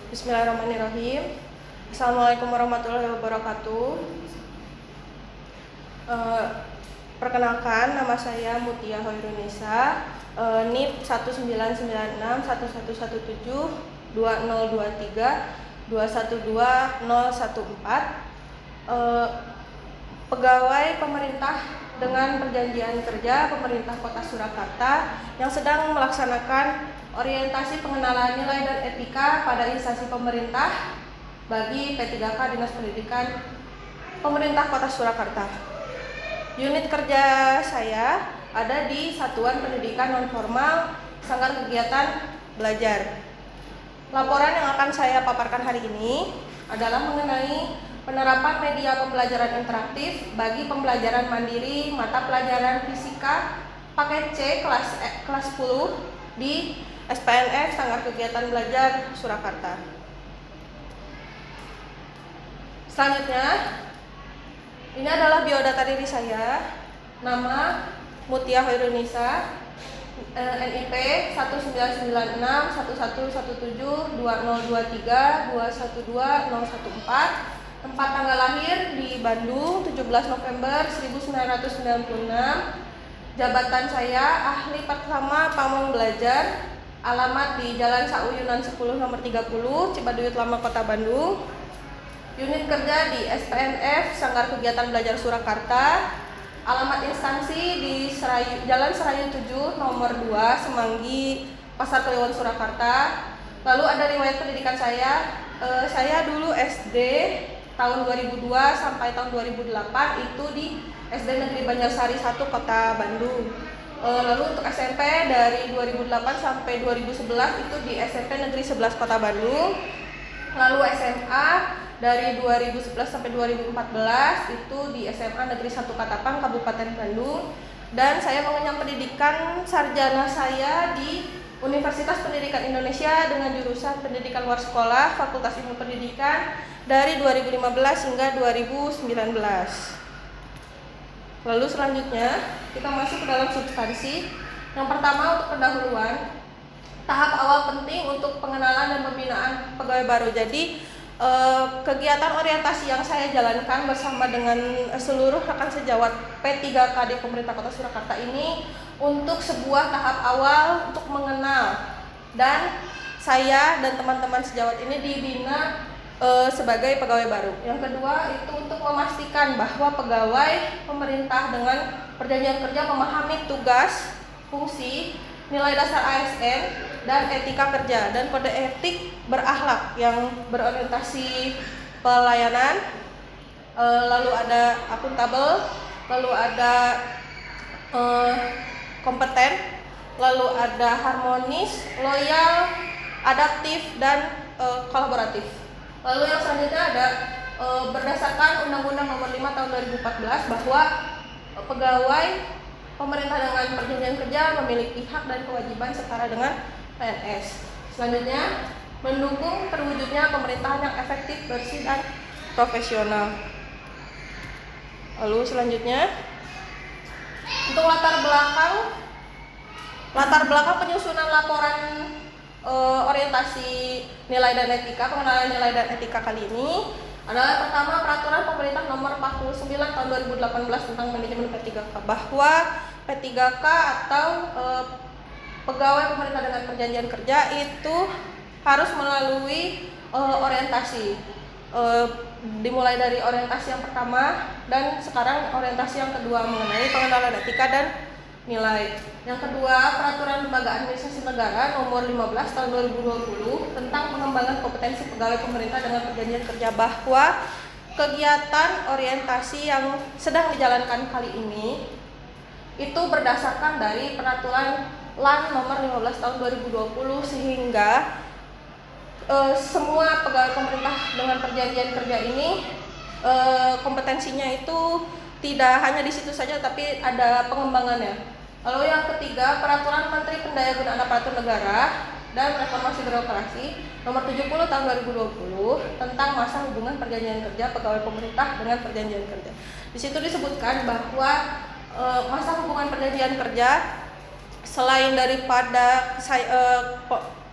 Bismillahirrahmanirrahim. Assalamualaikum warahmatullahi wabarakatuh. Perkenalkan, nama saya Mutia Hoirunisa, NIP 19191112023212014, pegawai pemerintah dengan perjanjian kerja pemerintah Kota Surakarta yang sedang melaksanakan orientasi pengenalan nilai dan etika pada instansi pemerintah bagi P3K Dinas Pendidikan Pemerintah Kota Surakarta. Unit kerja saya ada di Satuan Pendidikan Nonformal Sanggar Kegiatan Belajar. Laporan yang akan saya paparkan hari ini adalah mengenai penerapan media pembelajaran interaktif bagi pembelajaran mandiri mata pelajaran fisika paket C kelas 10 di SPNF Sanggar Kegiatan Belajar Surakarta. Selanjutnya, ini adalah biodata diri saya. Nama Mutia Hoirunisa, NIP 199611172023212014, tempat tanggal lahir di Bandung 17 November 1996. Jabatan saya ahli pertama pamong belajar, alamat di Jalan Sauyunan 10 nomor 30 Cibaduyut Lama Kota Bandung. Unit kerja di SPNF Sanggar Kegiatan Belajar Surakarta, alamat instansi di Jalan Serayu 7 nomor 2 Semanggi Pasar Kliwon Surakarta. Lalu ada riwayat pendidikan saya dulu SD tahun 2002 sampai tahun 2008 itu di SD Negeri Banjarsari 1 Kota Bandung. Lalu untuk SMP dari 2008 sampai 2011 itu di SMP Negeri 11 Kota Bandung. Lalu SMA dari 2011 sampai 2014 itu di SMA Negeri 1 Katapang Kabupaten Bandung. Dan saya mengenyam pendidikan sarjana saya di Universitas Pendidikan Indonesia dengan jurusan Pendidikan Luar Sekolah Fakultas Ilmu Pendidikan dari 2015 hingga 2019. Lalu selanjutnya kita masuk ke dalam substansi. Yang pertama, untuk pendahuluan, tahap awal penting untuk pengenalan dan pembinaan pegawai baru. Jadi kegiatan orientasi yang saya jalankan bersama dengan seluruh rekan sejawat P3K di Pemerintah Kota Surakarta ini untuk sebuah tahap awal untuk mengenal, dan saya dan teman-teman sejawat ini dibina sebagai pegawai baru. Yang kedua itu untuk memastikan bahwa pegawai pemerintah dengan perjanjian kerja memahami tugas, fungsi, nilai dasar ASN dan etika kerja dan kode etik berakhlak yang berorientasi pelayanan, lalu ada akuntabel, lalu ada kompeten, lalu ada harmonis, loyal, adaptif, dan kolaboratif. Lalu yang selanjutnya ada berdasarkan Undang-Undang Nomor 5 Tahun 2014 bahwa pegawai pemerintah dengan perjanjian kerja memiliki hak dan kewajiban setara dengan PNS. Selanjutnya, mendukung terwujudnya pemerintahan yang efektif, bersih, dan profesional. Lalu selanjutnya, untuk latar belakang penyusunan laporan orientasi nilai dan etika, pengenalan nilai dan etika kali ini adalah pertama Peraturan Pemerintah Nomor 49 Tahun 2018 tentang manajemen P3K, bahwa P3K atau pegawai pemerintah dengan perjanjian kerja itu harus melalui orientasi, dimulai dari orientasi yang pertama dan sekarang orientasi yang kedua mengenai pengenalan etika dan nilai. Yang kedua, Peraturan Lembaga Administrasi Negara Nomor 15 Tahun 2020 tentang pengembangan kompetensi pegawai pemerintah dengan perjanjian kerja, bahwa kegiatan orientasi yang sedang dijalankan kali ini itu berdasarkan dari Peraturan LAN Nomor 15 Tahun 2020, sehingga semua pegawai pemerintah dengan perjanjian kerja ini kompetensinya itu tidak hanya di situ saja, tapi ada pengembangannya. Lalu yang ketiga, Peraturan Menteri Pendayagunaan Aparatur Negara dan Reformasi Birokrasi Nomor 70 Tahun 2020 tentang masa hubungan perjanjian kerja pegawai pemerintah dengan perjanjian kerja. Di situ disebutkan bahwa masa hubungan perjanjian kerja selain daripada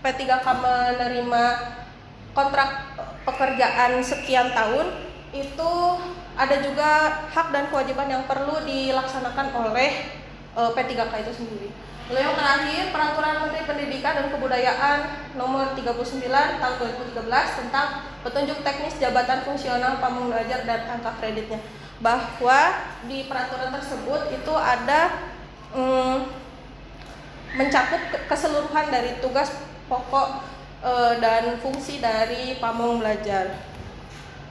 P3K menerima kontrak pekerjaan sekian tahun, itu ada juga hak dan kewajiban yang perlu dilaksanakan oleh P3K itu sendiri. Lalu yang terakhir, Peraturan Menteri Pendidikan dan Kebudayaan Nomor 39 Tahun 2013 tentang petunjuk teknis jabatan fungsional pamong belajar dan angka kreditnya, bahwa di peraturan tersebut itu ada mencakup keseluruhan dari tugas pokok dan fungsi dari pamong belajar.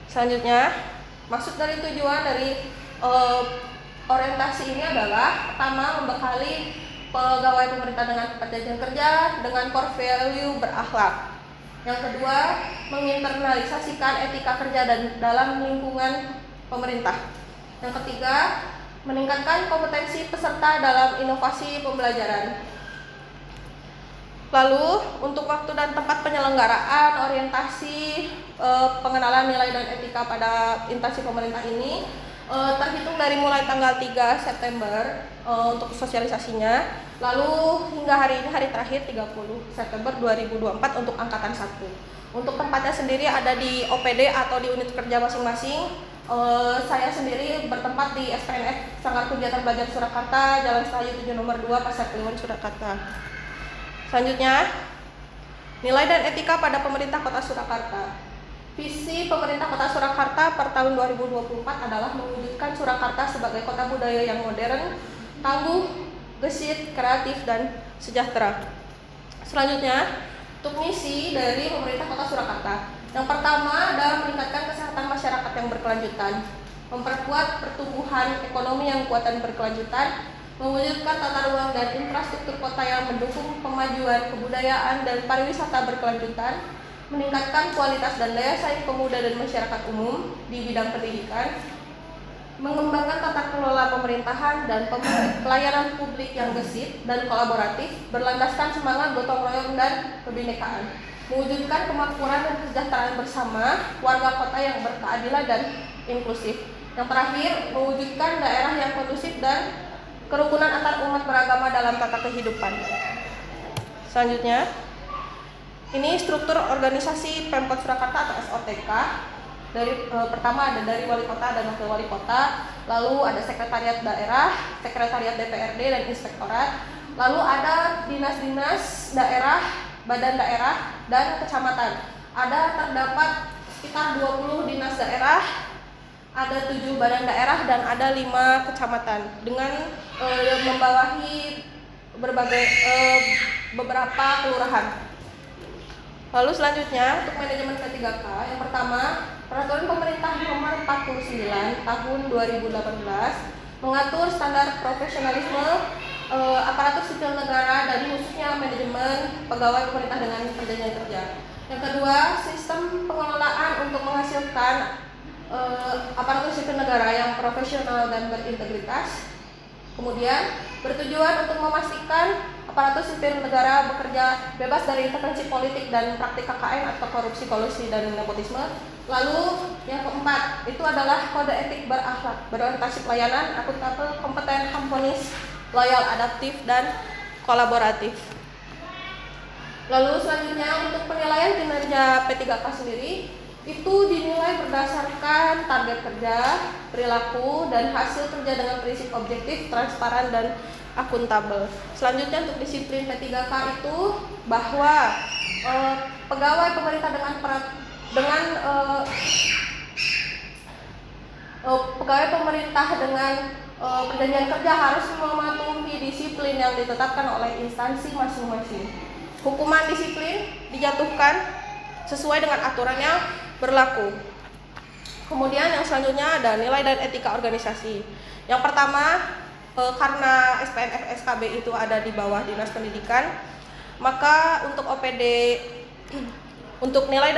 Selanjutnya, maksud dari tujuan dari orientasi ini adalah pertama, membekali pegawai pemerintah dengan perjanjian kerja dengan core value berakhlak. Yang kedua, menginternalisasikan etika kerja dan dalam lingkungan pemerintah. Yang ketiga, meningkatkan kompetensi peserta dalam inovasi pembelajaran. Lalu, untuk waktu dan tempat penyelenggaraan orientasi pengenalan nilai dan etika pada instansi pemerintah ini terhitung dari mulai tanggal 3 September untuk sosialisasinya, lalu hingga hari ini, hari terakhir 30 September 2024 untuk angkatan 1. Untuk tempatnya sendiri ada di OPD atau di unit kerja masing-masing. Saya sendiri bertempat di SPNF Sanggar Kegiatan Belajar Surakarta, Jalan Setayu 7 nomor 2, Pasar Kliwon, Surakarta. Selanjutnya, nilai dan etika pada pemerintah Kota Surakarta. Visi pemerintah Kota Surakarta per tahun 2024 adalah mewujudkan Surakarta sebagai kota budaya yang modern, tangguh, gesit, kreatif, dan sejahtera. Selanjutnya, untuk misi dari pemerintah Kota Surakarta. Yang pertama adalah meningkatkan kesehatan masyarakat yang berkelanjutan, memperkuat pertumbuhan ekonomi yang kuat dan berkelanjutan, mewujudkan tata ruang dan infrastruktur kota yang mendukung pemajuan kebudayaan dan pariwisata berkelanjutan, meningkatkan kualitas dan daya saing pemuda dan masyarakat umum di bidang pendidikan, mengembangkan tata kelola pemerintahan dan pelayanan publik yang gesit dan kolaboratif, berlandaskan semangat gotong royong dan kebinekaan, mewujudkan kemakmuran dan kesejahteraan bersama warga kota yang berkeadilan dan inklusif. Yang terakhir, mewujudkan daerah yang kondusif dan kerukunan antar umat beragama dalam tata kehidupan. Selanjutnya, ini struktur organisasi Pemkot Surakarta atau SOTK. Pertama ada dari wali kota dan wakil wali kota, lalu ada sekretariat daerah, sekretariat DPRD dan inspektorat, lalu ada dinas-dinas daerah, badan daerah, dan kecamatan. Terdapat sekitar 20 dinas daerah, ada 7 badan daerah, dan ada 5 kecamatan dengan membawahi beberapa kelurahan. Lalu selanjutnya untuk manajemen P3K, yang pertama, Peraturan Pemerintah Nomor 49 Tahun 2018 mengatur standar profesionalisme aparatur sipil negara dan khususnya manajemen pegawai pemerintah dengan perjanjian kerja. Yang kedua, sistem pengelolaan untuk menghasilkan aparatur sipil negara yang profesional dan berintegritas. Kemudian, bertujuan untuk memastikan aparatur sipil negara bekerja bebas dari intervensi politik dan praktik KKN atau korupsi, kolusi, dan nepotisme. Lalu yang keempat, itu adalah kode etik berakhlak, berorientasi pelayanan, akuntabel, kompeten, harmonis, loyal, adaptif, dan kolaboratif. Lalu selanjutnya untuk penilaian kinerja P3K sendiri, itu dinilai berdasarkan target kerja, perilaku, dan hasil kerja dengan prinsip objektif, transparan, dan akuntabel. Selanjutnya untuk disiplin P3K itu bahwa pegawai pemerintah pegawai pemerintah dengan perjanjian kerja harus mematuhi disiplin yang ditetapkan oleh instansi masing-masing. Hukuman disiplin dijatuhkan sesuai dengan aturan yang berlaku. Kemudian yang selanjutnya ada nilai dan etika organisasi. Yang pertama, karena SPNF SKB itu ada di bawah Dinas Pendidikan, maka untuk OPD untuk nilai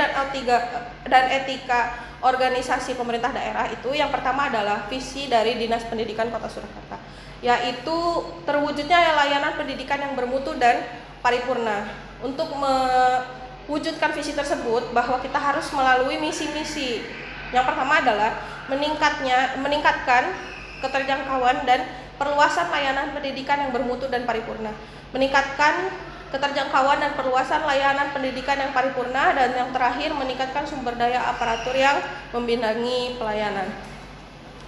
dan etika organisasi pemerintah daerah itu yang pertama adalah visi dari Dinas Pendidikan Kota Surakarta, yaitu terwujudnya layanan pendidikan yang bermutu dan paripurna. Untuk mewujudkan visi tersebut, bahwa kita harus melalui misi-misi. Yang pertama adalah meningkatkan keterjangkauan dan perluasan layanan pendidikan yang bermutu dan paripurna, meningkatkan keterjangkauan dan perluasan layanan pendidikan yang paripurna, dan yang terakhir meningkatkan sumber daya aparatur yang membidangi pelayanan.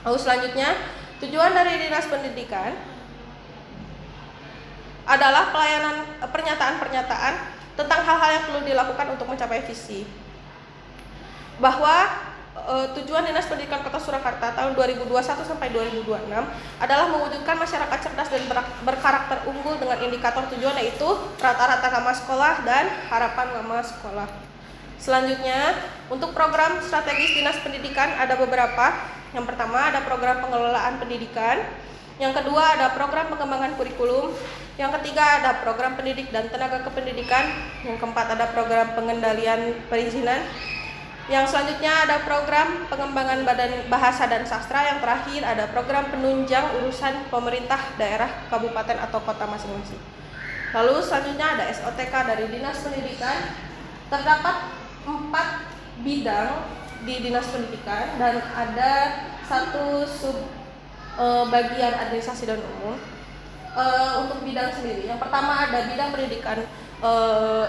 Lalu selanjutnya, tujuan dari Dinas Pendidikan adalah pernyataan-pernyataan tentang hal-hal yang perlu dilakukan untuk mencapai visi. Bahwa tujuan Dinas Pendidikan Kota Surakarta tahun 2021 sampai 2026 adalah mewujudkan masyarakat cerdas dan berkarakter unggul dengan indikator tujuan, yaitu rata-rata nama sekolah dan harapan nama sekolah. Selanjutnya, untuk program strategis Dinas Pendidikan ada beberapa. Yang pertama ada program pengelolaan pendidikan, yang kedua ada program pengembangan kurikulum, yang ketiga ada program pendidik dan tenaga kependidikan, yang keempat ada program pengendalian perizinan, yang selanjutnya ada program pengembangan badan bahasa dan sastra, yang terakhir ada program penunjang urusan pemerintah daerah, kabupaten atau kota masing-masing. Lalu selanjutnya ada SOTK dari Dinas Pendidikan. Terdapat 4 bidang di Dinas Pendidikan dan ada 1 sub bagian administrasi dan umum. Untuk bidang sendiri, yang pertama ada bidang pendidikan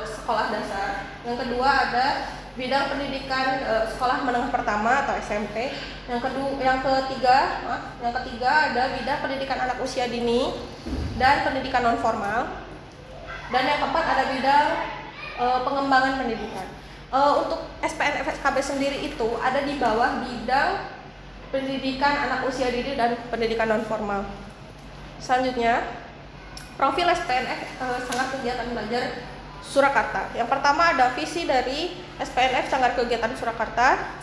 sekolah dasar, yang kedua ada bidang pendidikan sekolah menengah pertama atau SMP, yang ketiga ada bidang pendidikan anak usia dini dan pendidikan non formal, dan yang keempat ada bidang pengembangan pendidikan. Untuk SPNF SKB sendiri itu ada di bawah bidang pendidikan anak usia dini dan pendidikan non formal. Selanjutnya, profil SPNF Sanggar Kegiatan Belajar Surakarta. Yang pertama ada visi dari SPNF Sanggar Kegiatan Surakarta,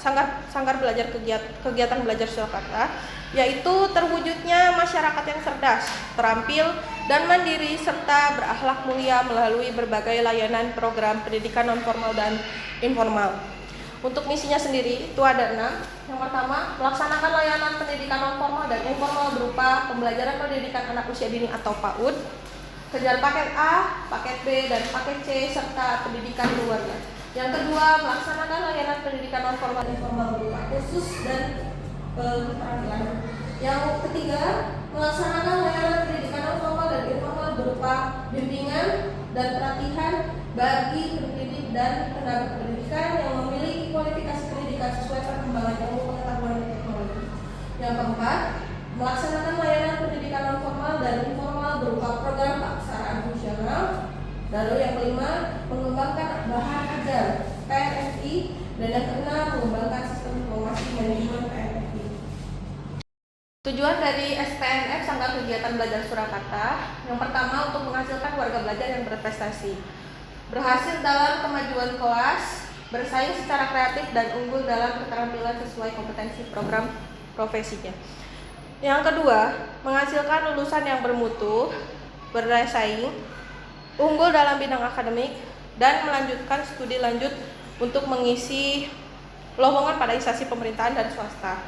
Sanggar Belajar Kegiatan Belajar Surakarta, yaitu terwujudnya masyarakat yang cerdas, terampil, dan mandiri serta berakhlak mulia melalui berbagai layanan program pendidikan non formal dan informal. Untuk misinya sendiri itu ada 6. Yang pertama, melaksanakan layanan pendidikan non formal dan informal berupa pembelajaran pendidikan anak usia dini atau PAUD, kejar paket A, paket B, dan paket C, serta pendidikan keluarga. Yang kedua, melaksanakan layanan pendidikan non formal dan informal berupa kursus dan keterampilan. Yang ketiga, melaksanakan layanan pendidikan non formal dan informal berupa bimbingan dan pelatihan bagi pendidik dan tenaga pendidikan yang memiliki kualifikasi pendidikan sesuai perkembangan ilmu pengetahuan dan teknologi. Yang keempat, melaksanakan layanan pendidikan non formal dan informal berupa program keaksaraan fungsional. Lalu yang kelima, mengembangkan bahan ajar PNFI, dan yang keenam, mengembangkan sistem informasi manajemen PNFI. Tujuan dari SPNF Sanggar Kegiatan Belajar Surakarta, yang pertama untuk menghasilkan warga belajar yang berprestasi, berhasil dalam kemajuan kelas, bersaing secara kreatif dan unggul dalam keterampilan sesuai kompetensi program profesinya. Yang kedua, menghasilkan lulusan yang bermutu, berdaya saing, unggul dalam bidang akademik, dan melanjutkan studi lanjut untuk mengisi lowongan pada instansi pemerintahan dan swasta.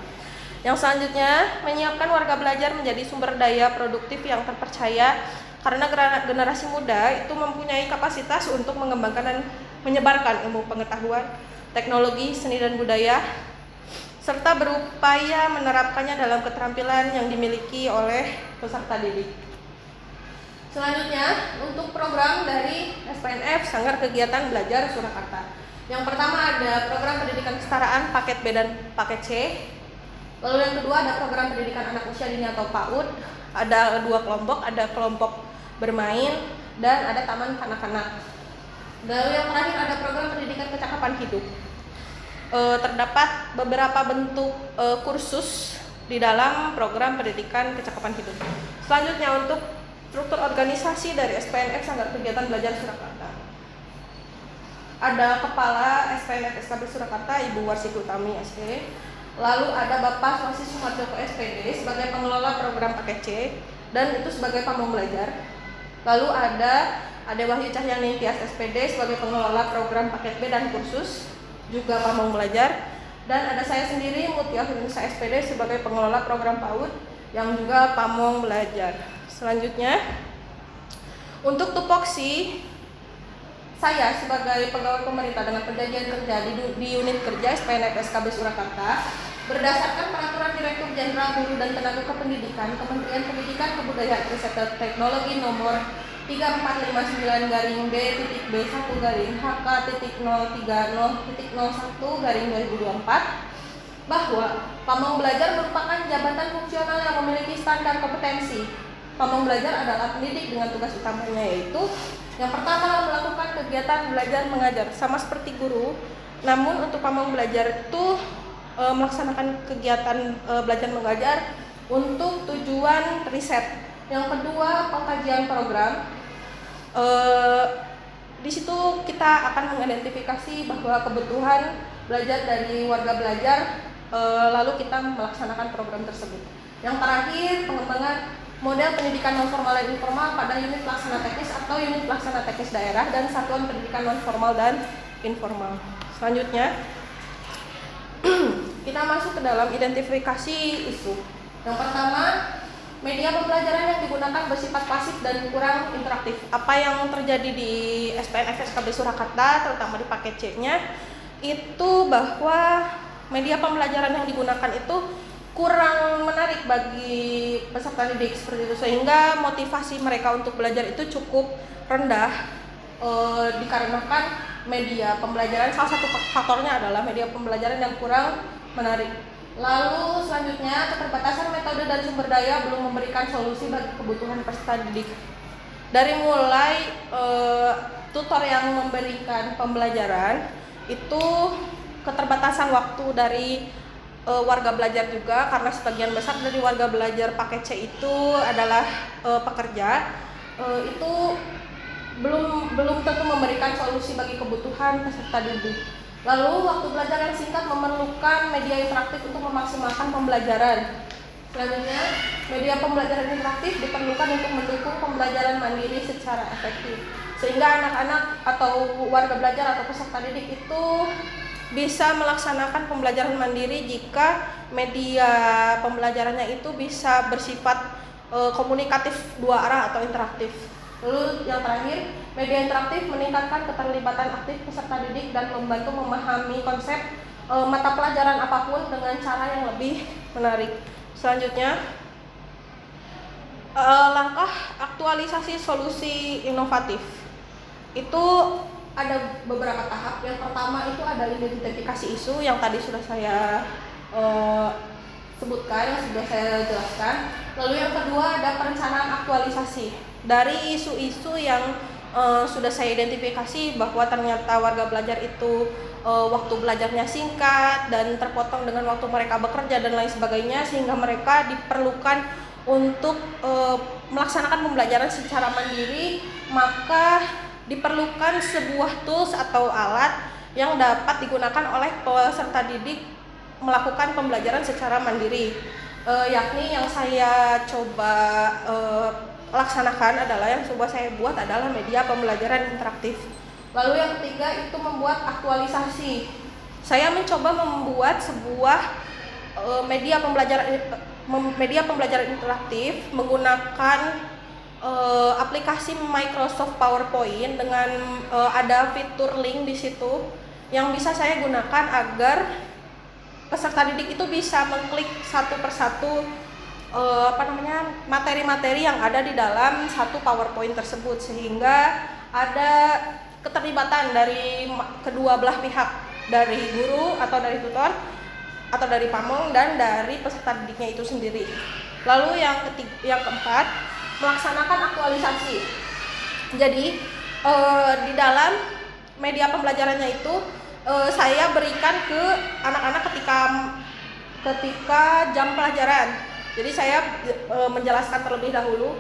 Yang selanjutnya, menyiapkan warga belajar menjadi sumber daya produktif yang terpercaya, karena generasi muda itu mempunyai kapasitas untuk mengembangkan dan menyebarkan ilmu pengetahuan, teknologi, seni dan budaya, serta berupaya menerapkannya dalam keterampilan yang dimiliki oleh peserta didik. Selanjutnya, untuk program dari SPNF Sanggar Kegiatan Belajar Surakarta. Yang pertama ada program pendidikan kesetaraan paket B dan paket C. Lalu yang kedua ada program pendidikan anak usia dini atau PAUD. Ada 2 kelompok, ada kelompok bermain dan ada taman kanak-kanak. Lalu yang terakhir ada program pendidikan kecakapan hidup. Terdapat beberapa bentuk kursus di dalam program pendidikan kecakapan hidup. Selanjutnya untuk struktur organisasi dari SPNF Sanggar Kegiatan Belajar Surakarta. Ada Kepala SPNF SKB Surakarta Ibu Warsiti Utami SP. Lalu ada Bapak Swasti Sumarjoko SPD sebagai pengelola program paket C dan itu sebagai pamong belajar. Lalu ada Ade Wahyu Cahyani Tias SPD sebagai pengelola program paket B dan kursus, juga pamong belajar. Dan ada saya sendiri Mutia Hunisa SPD sebagai pengelola program PAUD yang juga pamong belajar. Selanjutnya, untuk tupoksi, saya sebagai pegawai pemerintah dengan perjanjian kerja di unit kerja SPNF SKB Surakarta berdasarkan Peraturan Direktur Jenderal Guru dan Tenaga Kependidikan Kementerian Pendidikan Kebudayaan Riset dan Teknologi nomor 3459-B.B1-HK.030.01/2024 bahwa Pamong Belajar merupakan jabatan fungsional yang memiliki standar kompetensi. Pamong Belajar adalah pendidik dengan tugas utamanya yaitu yang pertama melakukan kegiatan belajar mengajar sama seperti guru. Namun untuk Pamong Belajar itu melaksanakan kegiatan belajar mengajar untuk tujuan riset. Yang kedua, pengkajian program. Di situ kita akan mengidentifikasi bahwa kebutuhan belajar dari warga belajar, lalu kita melaksanakan program tersebut. Yang terakhir, pengembangan model pendidikan non formal dan informal pada unit pelaksana teknis atau unit pelaksana teknis daerah dan satuan pendidikan non formal dan informal. Selanjutnya, kita masuk ke dalam identifikasi isu. Yang pertama, media pembelajaran yang digunakan bersifat pasif dan kurang interaktif. Apa yang terjadi di SPNF SKB Surakarta, terutama di paket C-nya, itu bahwa media pembelajaran yang digunakan itu kurang menarik bagi peserta didik seperti itu, sehingga motivasi mereka untuk belajar itu cukup rendah dikarenakan media pembelajaran. Salah satu faktornya adalah media pembelajaran yang kurang menarik. Lalu selanjutnya, keterbatasan metode dan sumber daya belum memberikan solusi bagi kebutuhan peserta didik. Dari mulai tutor yang memberikan pembelajaran itu keterbatasan waktu dari warga belajar juga, karena sebagian besar dari warga belajar paket C itu adalah pekerja, itu belum tentu memberikan solusi bagi kebutuhan peserta didik. Lalu waktu belajar yang singkat memerlukan media interaktif untuk memaksimalkan pembelajaran. Selanjutnya, media pembelajaran interaktif diperlukan untuk mendukung pembelajaran mandiri secara efektif, sehingga anak-anak atau warga belajar atau peserta didik itu bisa melaksanakan pembelajaran mandiri jika media pembelajarannya itu bisa bersifat komunikatif dua arah atau interaktif. Lalu yang terakhir, media interaktif meningkatkan keterlibatan aktif peserta didik dan membantu memahami konsep mata pelajaran apapun dengan cara yang lebih menarik. Selanjutnya, langkah aktualisasi solusi inovatif. Itu ada beberapa tahap. Yang pertama itu ada identifikasi isu yang tadi sudah saya sebutkan, yang sudah saya jelaskan. Lalu yang kedua ada perencanaan aktualisasi. Dari isu-isu yang sudah saya identifikasi bahwa ternyata warga belajar itu waktu belajarnya singkat dan terpotong dengan waktu mereka bekerja dan lain sebagainya, sehingga mereka diperlukan untuk melaksanakan pembelajaran secara mandiri, maka diperlukan sebuah tools atau alat yang dapat digunakan oleh peserta didik melakukan pembelajaran secara mandiri, yakni yang saya coba laksanakan adalah yang coba saya buat adalah media pembelajaran interaktif. Lalu yang ketiga itu membuat aktualisasi. Saya mencoba membuat sebuah media pembelajaran interaktif menggunakan aplikasi Microsoft PowerPoint dengan ada fitur link di situ yang bisa saya gunakan agar peserta didik itu bisa mengklik satu persatu materi-materi yang ada di dalam satu PowerPoint tersebut, sehingga ada keterlibatan dari kedua belah pihak, dari guru atau dari tutor atau dari pamong dan dari peserta didiknya itu sendiri. Lalu yang keempat, melaksanakan aktualisasi. Jadi di dalam media pembelajarannya itu saya berikan ke anak-anak ketika jam pelajaran. Jadi saya menjelaskan terlebih dahulu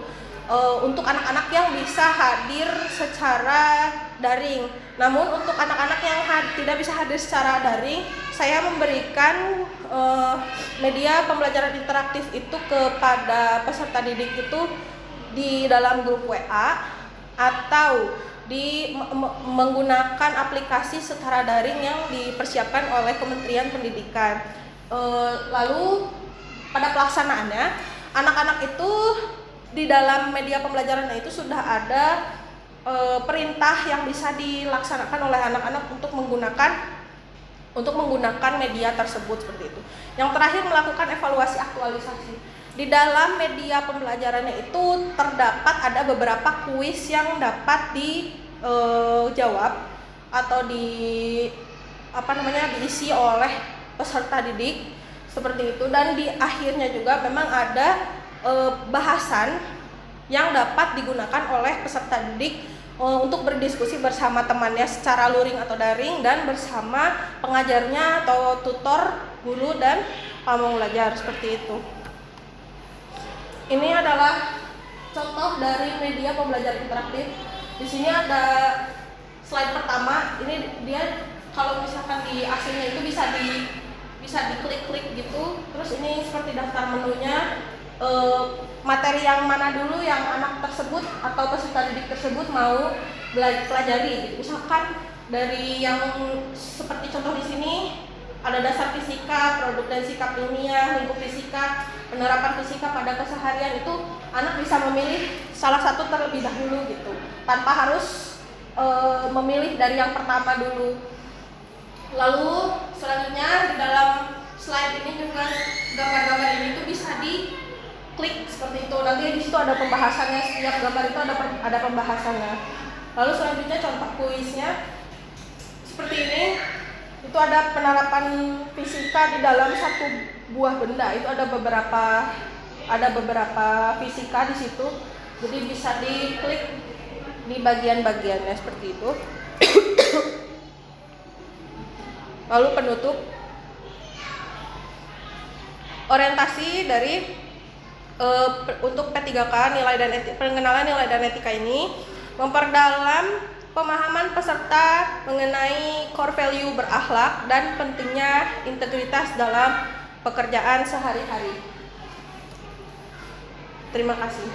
untuk anak-anak yang bisa hadir secara daring. Namun untuk anak-anak yang tidak bisa hadir secara daring, saya memberikan media pembelajaran interaktif itu kepada peserta didik itu di dalam grup WA atau menggunakan aplikasi setara daring yang dipersiapkan oleh Kementerian Pendidikan. Lalu pada pelaksanaannya, anak-anak itu di dalam media pembelajaran itu sudah ada perintah yang bisa dilaksanakan oleh anak-anak untuk menggunakan media tersebut seperti itu. Yang terakhir, melakukan evaluasi aktualisasi. Di dalam media pembelajarannya itu terdapat ada beberapa kuis yang dapat dijawab atau diisi oleh peserta didik seperti itu, dan di akhirnya juga memang ada bahasan yang dapat digunakan oleh peserta didik untuk berdiskusi bersama temannya secara luring atau daring dan bersama pengajarnya atau tutor, guru, dan pamong belajar seperti itu. Ini adalah contoh dari media pembelajaran interaktif. Di sini ada slide pertama. Ini dia kalau misalkan di AC-nya itu bisa diklik-klik gitu. Terus ini seperti daftar menunya. Materi yang mana dulu yang anak tersebut atau peserta didik tersebut mau pelajari. Misalkan dari yang seperti contoh di sini ada dasar fisika, produk dan sikap ilmiah, lingkup fisika, penerapan fisika pada keseharian, itu anak bisa memilih salah satu terlebih dahulu gitu, tanpa harus memilih dari yang pertama dulu. Lalu selanjutnya di dalam slide ini juga gambar-gambar ini tuh bisa diklik seperti itu. Nanti di situ ada pembahasannya, setiap gambar itu ada pembahasannya. Lalu selanjutnya contoh kuisnya seperti ini. Itu ada penerapan fisika di dalam satu buah benda. Itu ada beberapa fisika di situ. Jadi bisa diklik di bagian-bagiannya seperti itu. Lalu penutup, orientasi dari untuk P3K pengenalan nilai dan etika ini memperdalam pemahaman peserta mengenai core value berakhlak dan pentingnya integritas dalam pekerjaan sehari-hari. Terima kasih.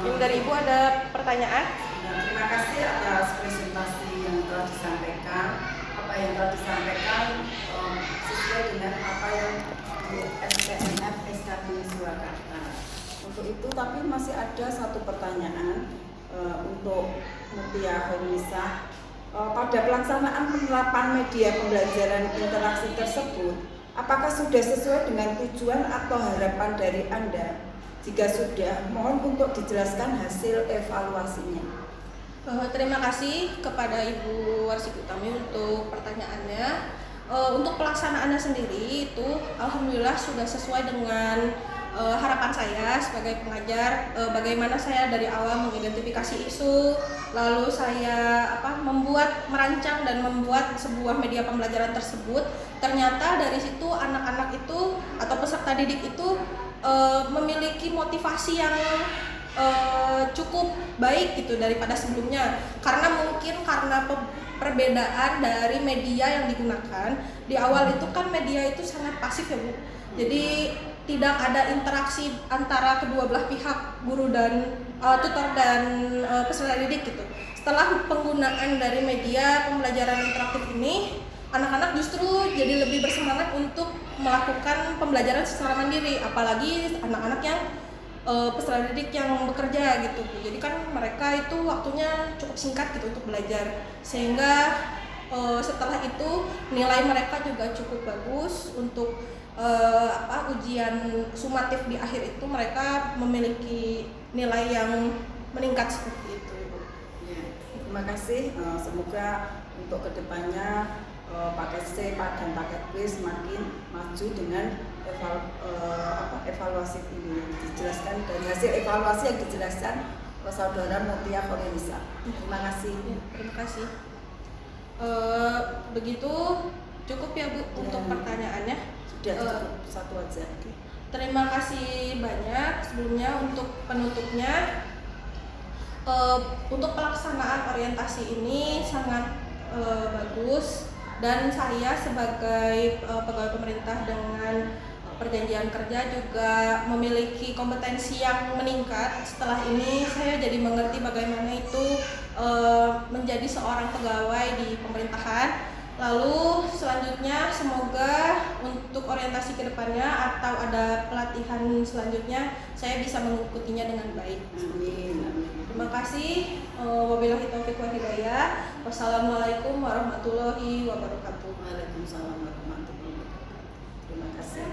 Yang dari Ibu ada pertanyaan? Terima kasih atas presentasi yang telah disampaikan. Apa yang telah disampaikan sesuai dengan apa yang SPNF SKB Surakarta. Untuk itu, tapi masih ada satu pertanyaan untuk Mutia Khairunisa. Pada pelaksanaan penerapan media pembelajaran interaksi tersebut, apakah sudah sesuai dengan tujuan atau harapan dari Anda? Jika sudah, mohon untuk dijelaskan hasil evaluasinya. Terima kasih kepada Ibu Warsiti Utami untuk pertanyaannya. Untuk pelaksanaannya sendiri itu alhamdulillah sudah sesuai dengan harapan saya sebagai pengajar. Bagaimana saya dari awal mengidentifikasi isu, lalu saya merancang dan membuat sebuah media pembelajaran tersebut. Ternyata dari situ anak-anak itu atau peserta didik itu memiliki motivasi yang cukup baik gitu daripada sebelumnya, karena perbedaan dari media yang digunakan. Di awal itu kan media itu sangat pasif ya Bu, jadi tidak ada interaksi antara kedua belah pihak, guru dan tutor dan peserta didik gitu. Setelah penggunaan dari media pembelajaran interaktif ini, anak-anak justru jadi lebih bersemangat untuk melakukan pembelajaran secara mandiri, apalagi anak-anak yang peserta didik yang bekerja gitu. Jadi kan mereka itu waktunya cukup singkat gitu untuk belajar, sehingga setelah itu nilai mereka juga cukup bagus. Untuk ujian sumatif di akhir itu mereka memiliki nilai yang meningkat seperti itu, Ibu. Ya, terima kasih. Semoga untuk kedepannya paket C dan paket B semakin maju dengan evaluasi ini dijelaskan, dari hasil evaluasi yang dijelaskan oleh Saudara Mutia Khairunisa. Terima kasih. Ya, terima kasih. Begitu cukup ya Bu untuk pertanyaannya. Sudah cukup satu aja. Terima kasih banyak sebelumnya. Untuk penutupnya, untuk pelaksanaan orientasi ini sangat bagus, dan saya sebagai pegawai pemerintah dengan perjanjian kerja juga memiliki kompetensi yang meningkat. Setelah ini saya jadi mengerti bagaimana itu menjadi seorang pegawai di pemerintahan. Lalu selanjutnya semoga untuk orientasi kedepannya atau ada pelatihan selanjutnya saya bisa mengikutinya dengan baik. Amin. Terima kasih. Wabillahi taufiq wal hidayah. Wassalamualaikum warahmatullahi wabarakatuh. Waalaikumsalam warahmatullahi wabarakatuh. Terima kasih.